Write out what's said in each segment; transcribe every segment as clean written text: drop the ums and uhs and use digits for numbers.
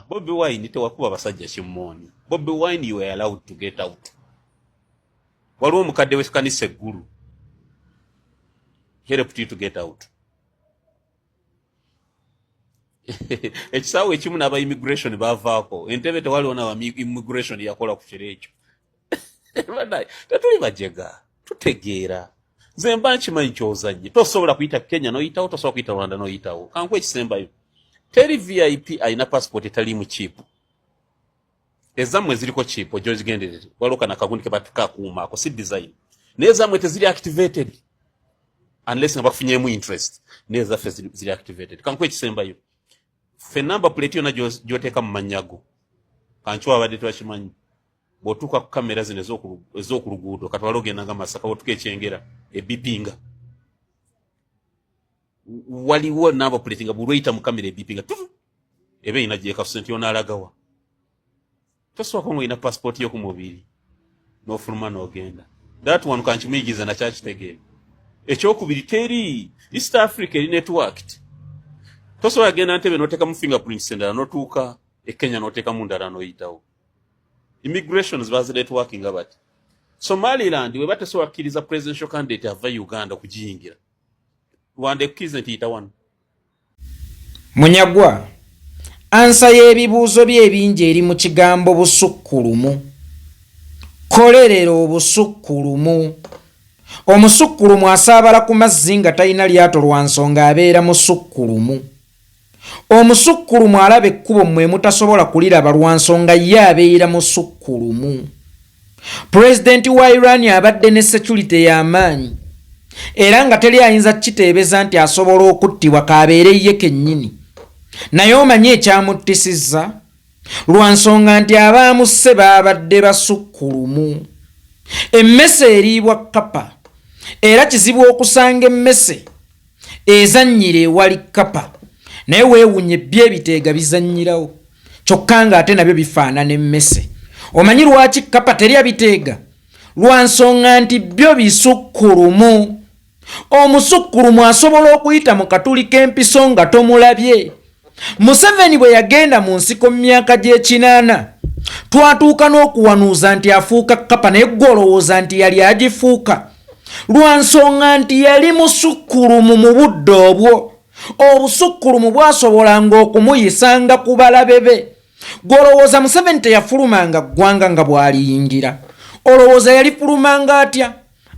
Bobi Wine tewakuba basajja kimoni. Bobi Wine, you were allowed to get out. Waliwo omukadde w'ekkanisa eggulu. He helped you to get out. Ekisaawe ekimu n'aba immigration baavaako. Entebe tewaliwo n'aba immigration yakola ku kiro ekyo. Tetuli bajega. Tutegeera. Nze mba nkimanyi ky'ozanye. Tosobola kuyita Kenya n'oyitawo, tosobola kuyita Rwanda n'oyitawo. Kankuwa ekisembayo. Teri VIP alina passport etaliimu cheap. Ezammwe ziriko cheap, ojo zigenderere. Waliwo kana kagundi ke batukakuumaako, si design. Naye ezammwe teziri activated. Unless nga bafunyeemu interest. Naye ezaffe ziri activated. Kankuwa ekisembayo. Ffe number plate yonna gy'oteeka mu Munyagwa. Kankiwa abadde tebakimanyi. Bw'otuuka ku kamera zino ez'oku luguudo, katwala ogenda nga Masaka, bw'otuuka ekyengera, ebipinga. Waliwo number plate nga bulweyita mu kamera ebipinga. Ebe ina gyeka sente y'onaalagawa. Tosooka ng'olina passport y'oku mubiri. N'ofuluma n'ogenda. That one kankimuyigiza na kyakitegeera. Ekyokubiri teri East Africa eri networked. Tosobola genda Ntebe n'oteeka mu fingerprints endala n'otuuka e Kenya n'oteeka mu ndala n'oyitawo. Immigration zibazi networking abati. Somaliland we batesobola kukkiriza presidential candidate ava Uganda okugiyingira. Rwanda ekkiriza nti yita wano. Munyagwa, ansa y'ebibuuzo bye ebingi eri mu kigambo busukkulumu. Kolerera obusukkulumu. Omusukkulumu asaabala ku mazzi nga talina lyato lwa nsonga abeera musukkulumu. Omusukkulumu alaba ekkubo mmwe mutasobola kuliraba lwa nsonga ye abeera musukkulumu. Pulezidenti wa Iran abadde ne security y'amaanyi era nga teri ayinza kiteebeza nti asobola okuttibwa kaabeere ye kennyini. Naye omanyi ekyamuttisizza? Lwa nsonga nti abaamusse baabadde basukkulumu. Emmese eriibwa kkapa era kizibu okusanga emmese ezannyira ewali kkapa. Naye weewunye by'ebiteega bizannyirawo kyokka nga ate nabyo bifaanana emmese. Omanyi lwaki kkapa terya biteega? Lwa nsonga nti byo bisukkulumu. Omusukkulumu asobola okuyita mu katuli k'empiso nga tomulabye. Museveni bwe yagenda mu nsiko mu myaka gy'ekinaana twatuuka n'okuwanuuza nti afuuka kkapa naye ggwe olowooza nti yali agifuuka. Lwa nsonga nti yali musukkulumu mu budde obwo. Obusukkulumu bwasobolanga okumuyisanga ku balabe be. Gw'olowooza Museveni teyafulumanga ggwanga nga bw'aliyingira. Olowooza yalifulumanga atya?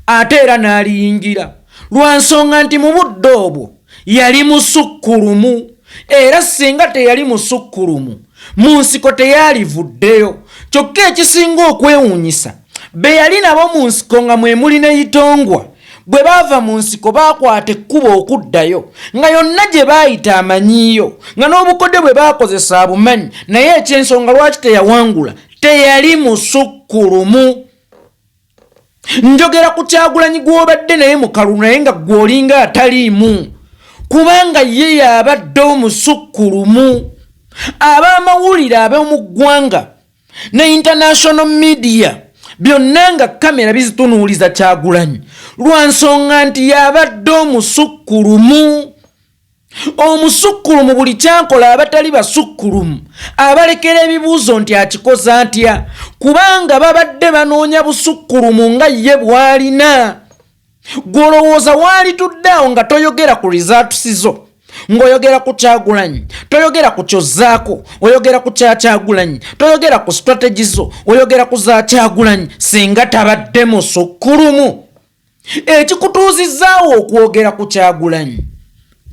Ate era n'aliyingira. Lwa nsonga nti mu budde obwo yali musukkulumu. Era singa teyali musukkulumu mu nsiko teyalivuddeyo. Kyokka ekisinga okwewuunyisa be yali nabo mu nsiko nga mwe muli ne Itongwa bwe baava mu nsiko baakwata ekkubo okuddayo nga yonna gye baayita amanyiiyo nga n'obukodde bwe baakozesa abumanyi. Naye ekyensonga lwaki teyawangula? Teyali musukkulumu. Njogera ku Kyagulanyi gw'obadde naye mu kalulu naye nga gw'olinga ataliimu. Kubanga ye yabadde omusukkulumu. Ab'amawulire ab'omu ggwanga ne international media byonna nga kamera bizitunuuliza Kyagulanyi lwa nsonga nti yabadde omusukkulumu. Omusukkulumu buli kyakola abatali basukkulumu abalekera ebibuuzo nti akikoze atya, kubanga babadde banoonya busukkulumu nga ye bw'alina. Gw'olowooza waalituddeawo nga toyogera ku results zo, ng'oyogera ku Kyagulanyi, toyogera ku kyozzaako, oyogera ku Kyagulanyi, toyogera ku strategy zo, oyogera ku za Kyagulanyi, singa tabadde musukkulumu. Ekikutuuzizzaawo okwogera ku Kyagulanyi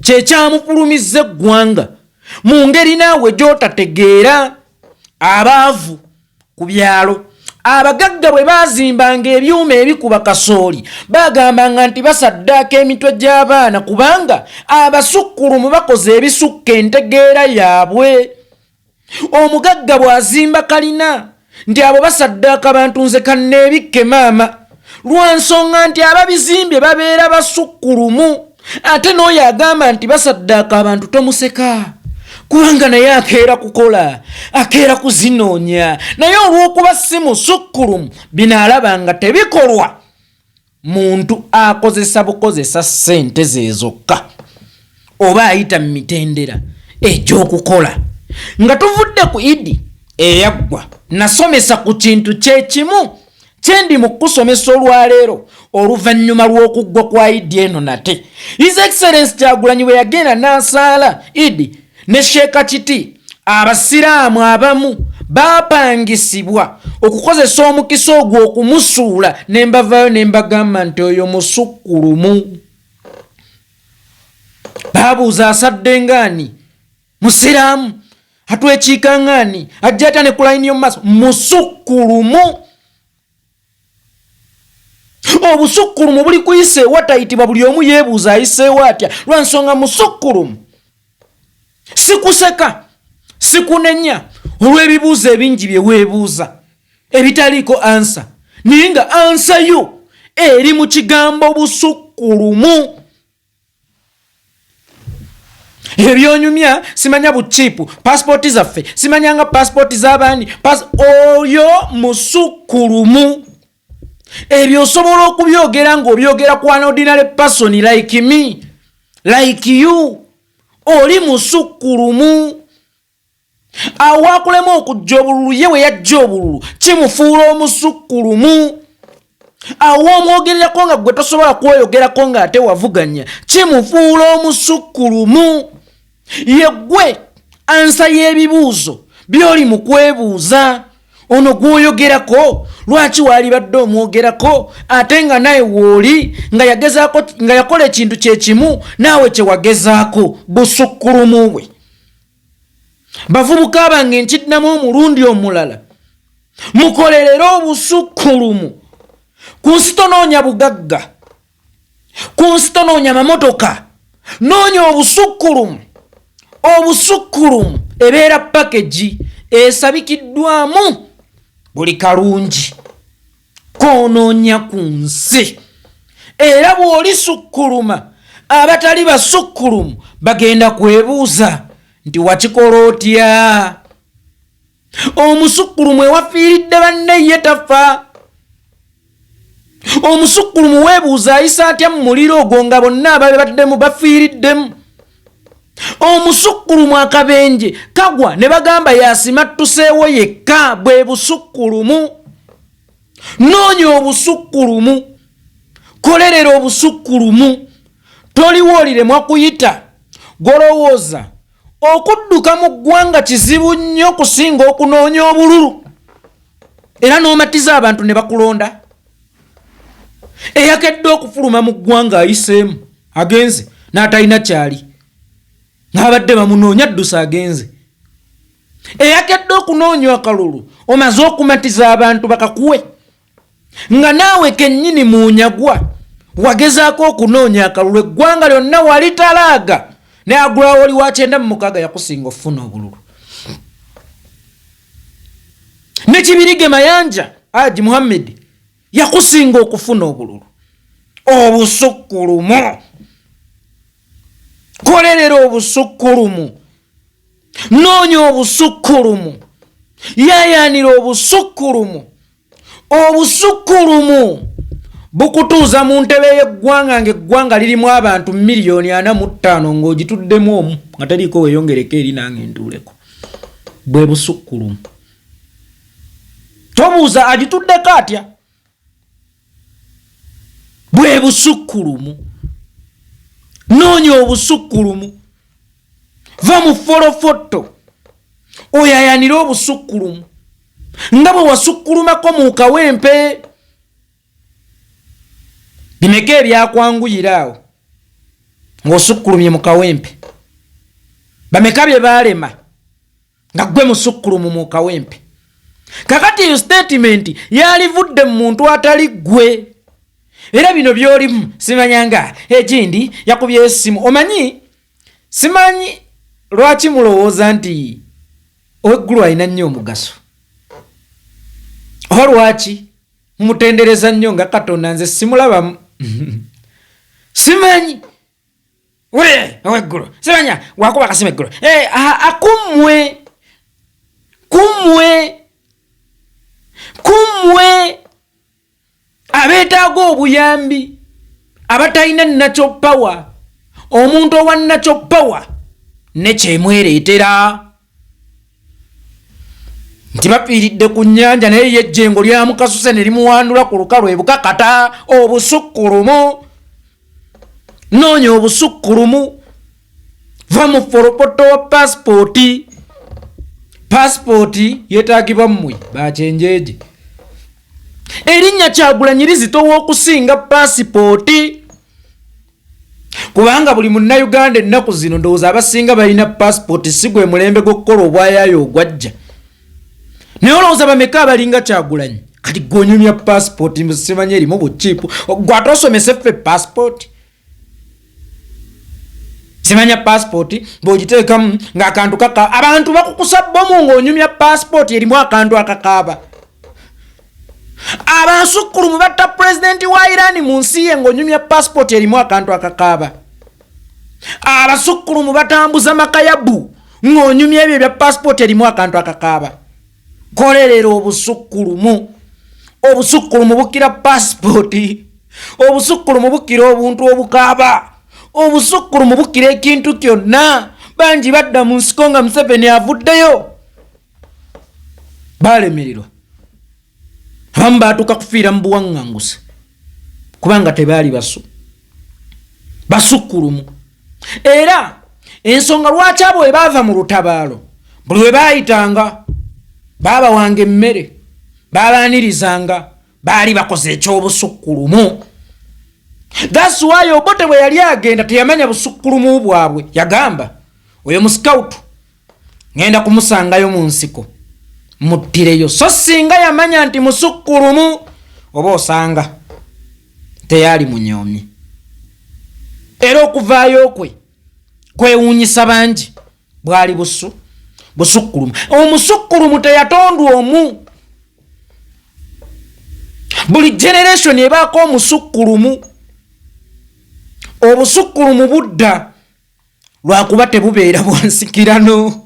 kye kyamufulumizza eggwanga mu ngeri naawe gy'otategeera. Abaavu ku byalo abagagga bwe baazimbanga ebyuma ebikuba kasooli baagambanga nti basaddaaka emitwe gy'abaana kubanga abasukkulumu bakoze ebisukka entegeera yaabwe. Omugagga bw'azimba kalina nti abo basaddaaka abantu nze kanneebikke maama. Lwa nsonga nti ababizimbye babeera basukkulumu. Ate n'oyo agamba nti basaddaaka abantu tomuseka kubanga naye akeera kukola, akeera kuzinoonya. Naye olw'okuba si musukkulumu binaalaba nga tebikolwa, muntu akozesa bukozesa ssente ze zokka oba ayita mu mitendera egy'okukola nga tuvudde ku idi eyaggwa nasomesa ku kintu kyekimu kyendi mu kusomesa olwaleero oluvannyuma lw'okuggwa kwa idi eno nate. His Excellency Kyagulanyi bwe yagenda n'asaala idi ne Sheeka Kiti, abasiraamu abamu bapangisibwa okukozesa omukisa ogwo okumusuula ne mbavaayo ne mbagamba nti oyo musukkulumu. Babuuza asadde ngaani? Musiraamu atwekiika ngaani? Ajja atya ne ku layini y'omu maaso? Musukkulumu. Obusukkulumu buli kuyiseewo tayitibwa buli omu yeebuuza ayiseewo atya lwa nsonga musukkulumu. Sikuseka sikunenya olw'ebibuuzo ebingi bye weebuuza ebitaliiko ansa, naye nga ansa yo eri mu kigambo busukkulumu. Ebyonyumya simanya buchipu, passport zaffe simanyanga passport z'abandi, oyo musukkulumu. Ebyo osobola okubyogera ng'obyogera ku an ordinary person like me, like you. Oli musukkulumu. Awakulema okujja obululu ye we yajja obululu kimufuula omusukkulumu. Awo omwogererako nga gwe tosobola kweyogerako ng'ate wavuganya kimufuula omusukkulumu. Ye gwe ansa y'ebibuuzo by'oli mu kwebuuza. Ono gw'oyogerako lwaki waali badde omwogerako ate nga naye wooli nga yakola ekintu kyekimu naawe kye wagezaako? Busukkulumu bwe. Bavubuka bange nkiddamu omulundi omulala, mukolerere obusukkulumu. Ku nsi tonoonya bugagga, ku nsi tonoonya mamotoka, noonya obusukkulumu. Obusukkulumu ebeera package esabikiddwamu buli kalungi koonoonya ku nsi. Era bw'oli sukkuluma, abatali basukkulumu bagenda kwebuuza nti wakikola otya? Omusukkulumu ewafiiridde banne ye tafa. Omusukkulumu weebuuza ayisa atya mu muliro ogwo nga bonna ababaddemu bafiiriddemu? Omusukkulumu akabenje kagwa ne bagamba yasimattuseewo yekka, bwe busukkulumu. Noonya obusukkulumu, kolerera obusukkulumu. Toliwoolire mwakuyita golowooza okudduka mu ggwanga kizibu nnyo okusinga okunoonya obululu, era n'omatiza abantu ne bakulonda. Eyakedde okufuluma mu ggwanga ayiseemu agenze n'atalina kyali, n'abadde bamunoonya addusa agenze. Eyakedde okunoonya akalulu omaze okumatiza abantu bakakuwe, nga naawe kennyini Munyagwa wagezaako okunoonya akalulu, eggwanga lyonna walitalaaga ne agulawo oli wa 96 yakusinga ofuna obululu. Ne Kibirige Mayanja Haji Muhammad yakusinga okufuna obululu. Obusukkulumu, kolerera obusukkulumu, noonya obusukkulumu, yayanira obusukkulumu. Obusukkulumu bukutuuza mu ntebe y'eggwanga ng'eggwanga lirimu abantu 45,000,000 ng'ogituddemu omu nga taliiko weeyongereko eri nange ntuuleko. Bwe busukkulumu. Tobuuza agituddeko atya? Bwe busukkulumu. Noonya obusukkulumu. Va mu folofoto oyayanira obusukkulumu nga bwe wasukkulumako mu kawempe. Bimeka ebyakwanguyira awo ng'osukkulumye mu kawempe? Bameka bye baalema nga ggwe musukkulumu mu kawempe? Kakati eyo statement yalivudde mu muntu atali ggwe. Era bino by'olimu simanyanga ekindi yakubye essimu. Omanyi simanyi lwaki mulowooza nti ow'eggulu alina nnyo omugaso, oba lwaki mumutendereza nnyo nga Katonda nze simulabamu. Simanyi ow'eggulu simanya wakuba akasima eggulu kumwe abeetaaga obuyambi, abatalina nakyo pawa. Omuntu owa nakyo pawa ne kyemwereetera. tibafiiridde ku nnyanja naye yejjengo lyamukasuse ne limuwandula ku lukalu ebukakata. Obusukkulumu, noonya obusukkulumu. Va mu foropoto wa pasipoti. Pasipoti yeetaagibwa mmwe bakyenjeje. Erinnya Kyagulanyi lizitowa okusinga pasipoti. Kubanga buli munnayuganda ennaku zino ndowooza abasinga balina pasipoti si gwe mulembe gw'okukola obwayaayo ogwajja. Naye olowooza bameka abalinga Kyagulanyi kati gonyumya pasipoti simanye erimu bukiipu. Gwate osomese ffe pasipoti. Simanya pasipoti bw'ogiteekamu ng'akantu kaka abantu bakukusa bbomu ng'onyumya pasipoti erimu akantu akakaaba. Abasukkulumu batta pulezidenti wa Iran mu nsi ye ng'onyumya pasipoti erimu akantu akakaaba. Abasukkulumu batambuza makayabu ng'onyumya ebyo bya pasipoti erimu akantu akakaaba. Kolerera obusukkulumu. Obusukkulumu bukira pasipoti. Obusukkulumu bukira obuntu obukaaba. Obusukkulumu bukira ekintu kyonna. Bangi badda mu nsiko nga Museveni avuddeyo balemererwa. Abamu baatuuka kufiira mu buwaŋŋanguzi kubanga tebaali basukkulumu. Era ensonga lwaki abo bwe baava mu lutabaalo buli we baayitanga baabawanga emmere baabaanirizanga baali bakoze ekyobusukkulumu. That's why Obote bwe yali agenda teyamanya busukkulumu bwabwe. Yagamba oyo mu scout ngenda kumusangayo mu nsiko muttireyo. So singa yamanya nti musukkulumu oba osanga teyali munyoomi. Era okuvaayo kwe kwewuunyisa bangi bwali busukkulumu. Omusukkulumu teyatondwa omu. Buli generation ebaako omusukkulumu. Obusukkulumu budda lwakuba tebubeera bwansikirano.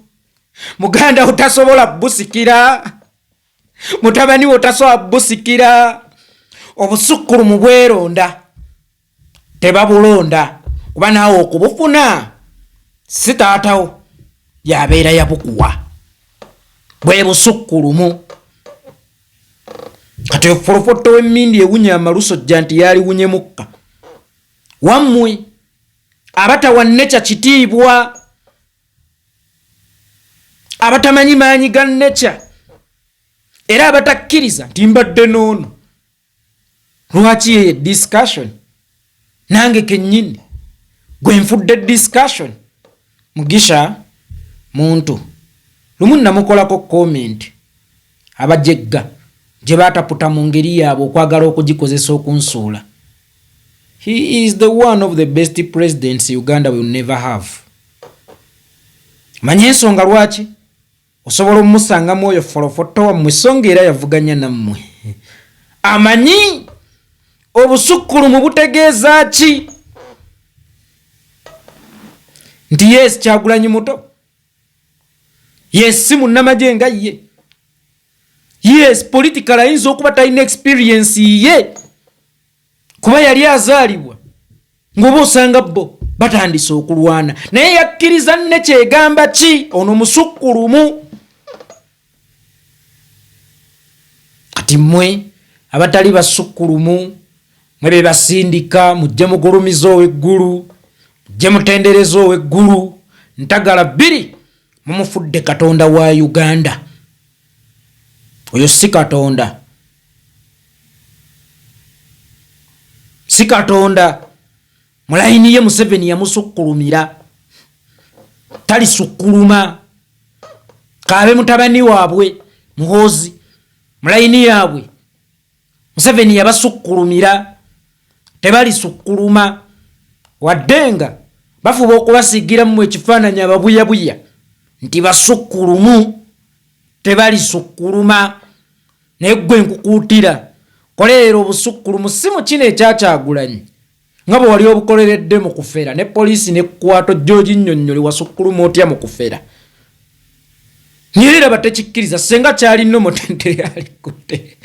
Muganda otasobola busikira, mutabani otasobola busikira. Obusukkulumu bweronda, tebabulonda kuba naawe okubufuna si taatawo yabeera yabukuwa. Bwe busukkulumu. Kati oforofoto w'emmindi ewunya amalusojja nti yali wunye mukka. Wammwe abatawanne kya kitiibwa, abatamanyi maanyi ga necha, era abatakkiriza nti mbadde noono. Lwaki ye discussion? Nange kennyini gwe nfudde discussion. Mugisha muntu lumu namukolako comment abajegga gye baataputa mu ngeri yaabwe okwagala okugikozesa okunsuula. He is the one of the best presidents Uganda will never have. Manye ensonga lwaki osobola omusangamu oyo forofoto wammwe songa era yavuganya nammwe. Amanyi obusukkulumu butegeeza ki? Nti yes Kyagulanyi muto, yes si munnamagye nga ye, yes political ayinza okuba talina experience ye kuba yali azaalibwa ng'oba osanga bo batandise okulwana. Naye yakkiriza ne kyegamba ki? Ono musukkulumu. Kati mmwe abatali basukkulumu mwe be basindika mujje mugulumiza ow'eggulu, mujje mutendereza ow'eggulu. Ntagala bbiri mumufudde Katonda wa Uganda. Oyo si Katonda. Si Katonda. Mulayini ye Museveni yamusukkulumira. Tali sukkuluma. Kaabe mutabani waabwe Muhoozi. Mulayini yaabwe Museveni yabasukkulumira. Tebali sukkuluma. Waddenga bafuba okubasigira mu ekifaananyi ababuyabuya nti basukkulumu. Tebali sukkuluma. Naye ggwe nkukuutira koleera obusukkulumu si mu kino ekya Kyagulanyi nga bwe wali obukoleredde mu kufera ne poliisi ne kkwato George Nnyonnyoli wasukkuluma otya mu kufera. Nyerera batekikkiriza senga kyali nno Mutendere alikutte.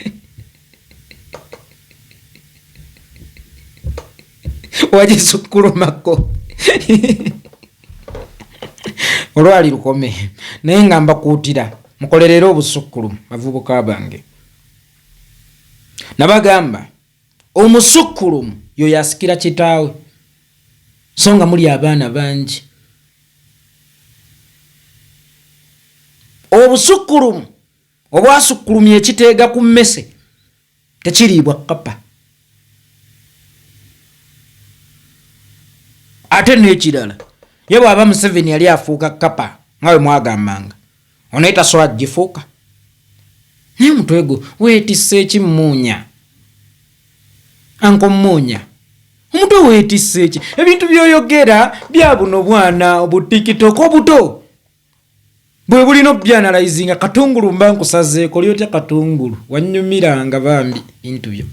Wagisukkulumako. Olwali lukome naye nga mbakuutira mukolerera obusukkulumu bavubuka bange. Nabagamba omusukkulumu yo yasikira kitaawe songa muli abaana bangi. Obusukkulumu obwasukkulumya ekiteega ku mmese tekiriibwa kapa. Ate n'ekirala ye bw'aba Museveni yali afuuka kapa nga bwe mwagambanga ono tasobola gifuuka. Naye omutwe gwo weetisse ekimmuunya. Anko mmuunya omutwe weetisse eki? Ebintu by'oyogera bya buno bwana obutikitoko obuto bwe bulina obyanalayizinga. Katungulu mba nkusazeeko lyotya katungulu wannyumiranga bambi bintu byo.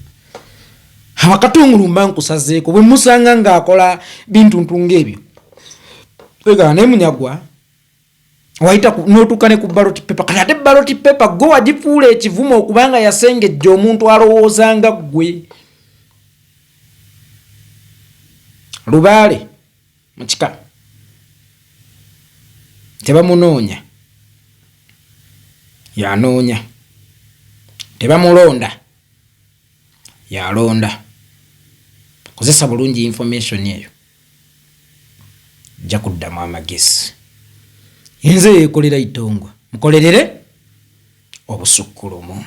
Abakatungulu mba nkusazeeko bwe musanga ng'akola bintu ntunga ebyo. Ega ne Munyagwa waita n'otuuka ne ku ballot paper. Kati ate ballot paper gwe wagifuula ekivumo okubanga yasengejja omuntu alowoozanga ggwe. Lubaale mukika tebamunoonya yanoonya, tebamulonda yalonda. Kozesa bulungi information eyo jja kuddamu amagezi. Nze yeekolera itongwa mukolerere obusukkulumu.